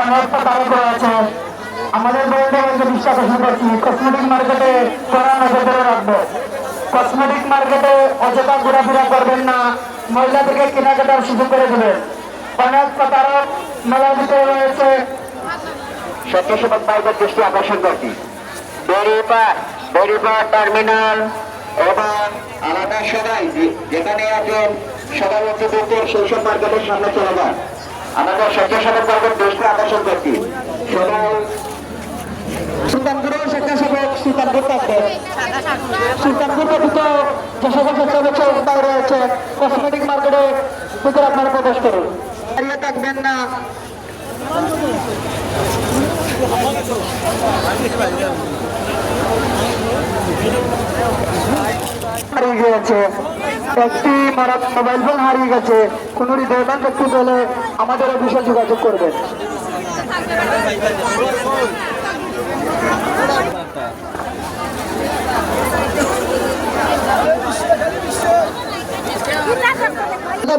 অনেক প্রতারক রয়েছে। আমাদের বন্ধুদেরকে বিশ্বাস করছি কসমেটিক মার্কেটে কড়া নজর ধরে রাখবো। কসমেটিক মার্কেটে অযথা ঘোরাফেরা করবেন না, মহিলা থেকে কেনাকাটার সুযোগ করে দেবেন। অনেক প্রতারক মেলার ভিতরে রয়েছে। স্বেচ্ছাসেবক ভাইদের দৃষ্টি আকর্ষণ করছি বেরিপার টার্মিনাল এবং আলাদা সবাই যেখানে আছেন সবার উদ্যোগে সেই সব মার্কেটের সামনে চলে যান। আমাদের স্বেচ্ছাসেবক ভাইদের দৃষ্টি আকর্ষণ করছি সবাই সুলতানপুরের স্বেচ্ছাসেবক সুলতানপুর থাকবে। সুলতানপুর ব্যতীত যে সকল স্বেচ্ছাসেবক ভাই রয়েছে কসমেটিক মার্কেটে ভিতরে আপনারা প্রবেশ করুন, দাঁড়িয়ে থাকবেন না। হারিয়ে গিয়েছে একটি মোবাইল ফোন হারিয়ে গেছে। কোন হৃদয়বান ব্যক্তি পেলে আমাদের অফিসে যোগাযোগ করবেন।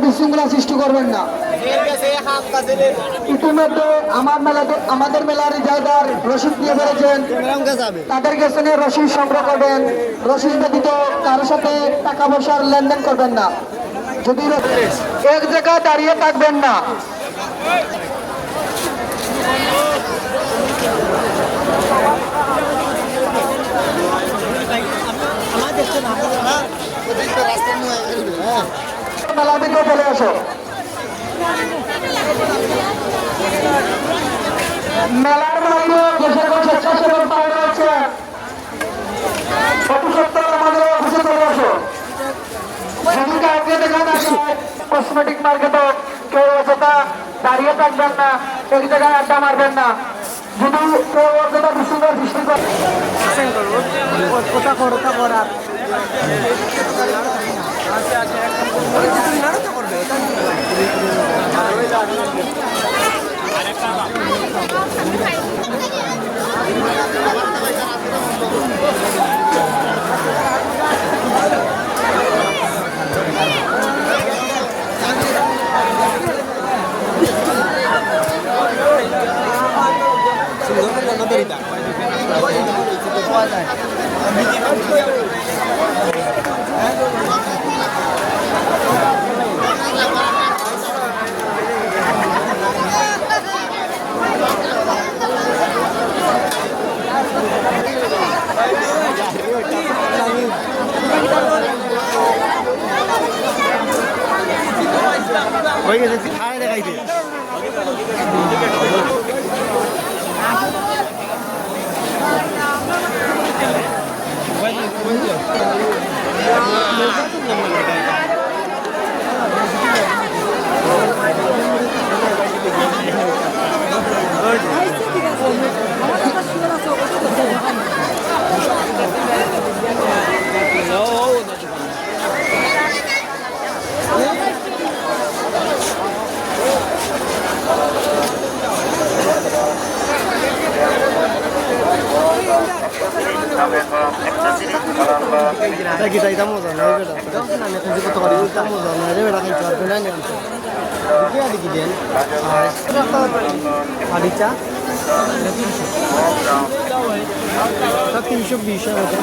বিশৃঙ্খলা সৃষ্টি করবেন না। ইতিমধ্যে আমাদের মেলার জায়গার রসিদ দিয়ে ফেলেছেন, তাদের কাছে রসিদ সংগ্রহ করবেন। রসিদ ব্যতীত কারোর সাথে টাকা পয়সার লেনদেন করবেন না। যদি এক জায়গায় দাঁড়িয়ে থাকবেন না। মেলা থেকে চলে আসো। মেলার মধ্যে যে সকল স্বেচ্ছাসেবক ভাই রয়েছে অতি সত্তর আমাদের অফিসে চলে আসো। যদি কাউকে দেখা না যায় কসমেটিক মার্কেটে কেউ অযথা দাঁড়িয়ে থাকবেন না, এক জায়গায় আড্ডা মারবেন না। যদি কেউ অযথা বিশৃঙ্খলা সৃষ্টি করে হয়ে গেছে খায় দেখাইতে Lagi tayo mo sa nabi da. Daw na may kung ko kali uta mo sa nabi da kan char pila ni anto. Dikya dikhi den. Adicha. Tak 320 আছে।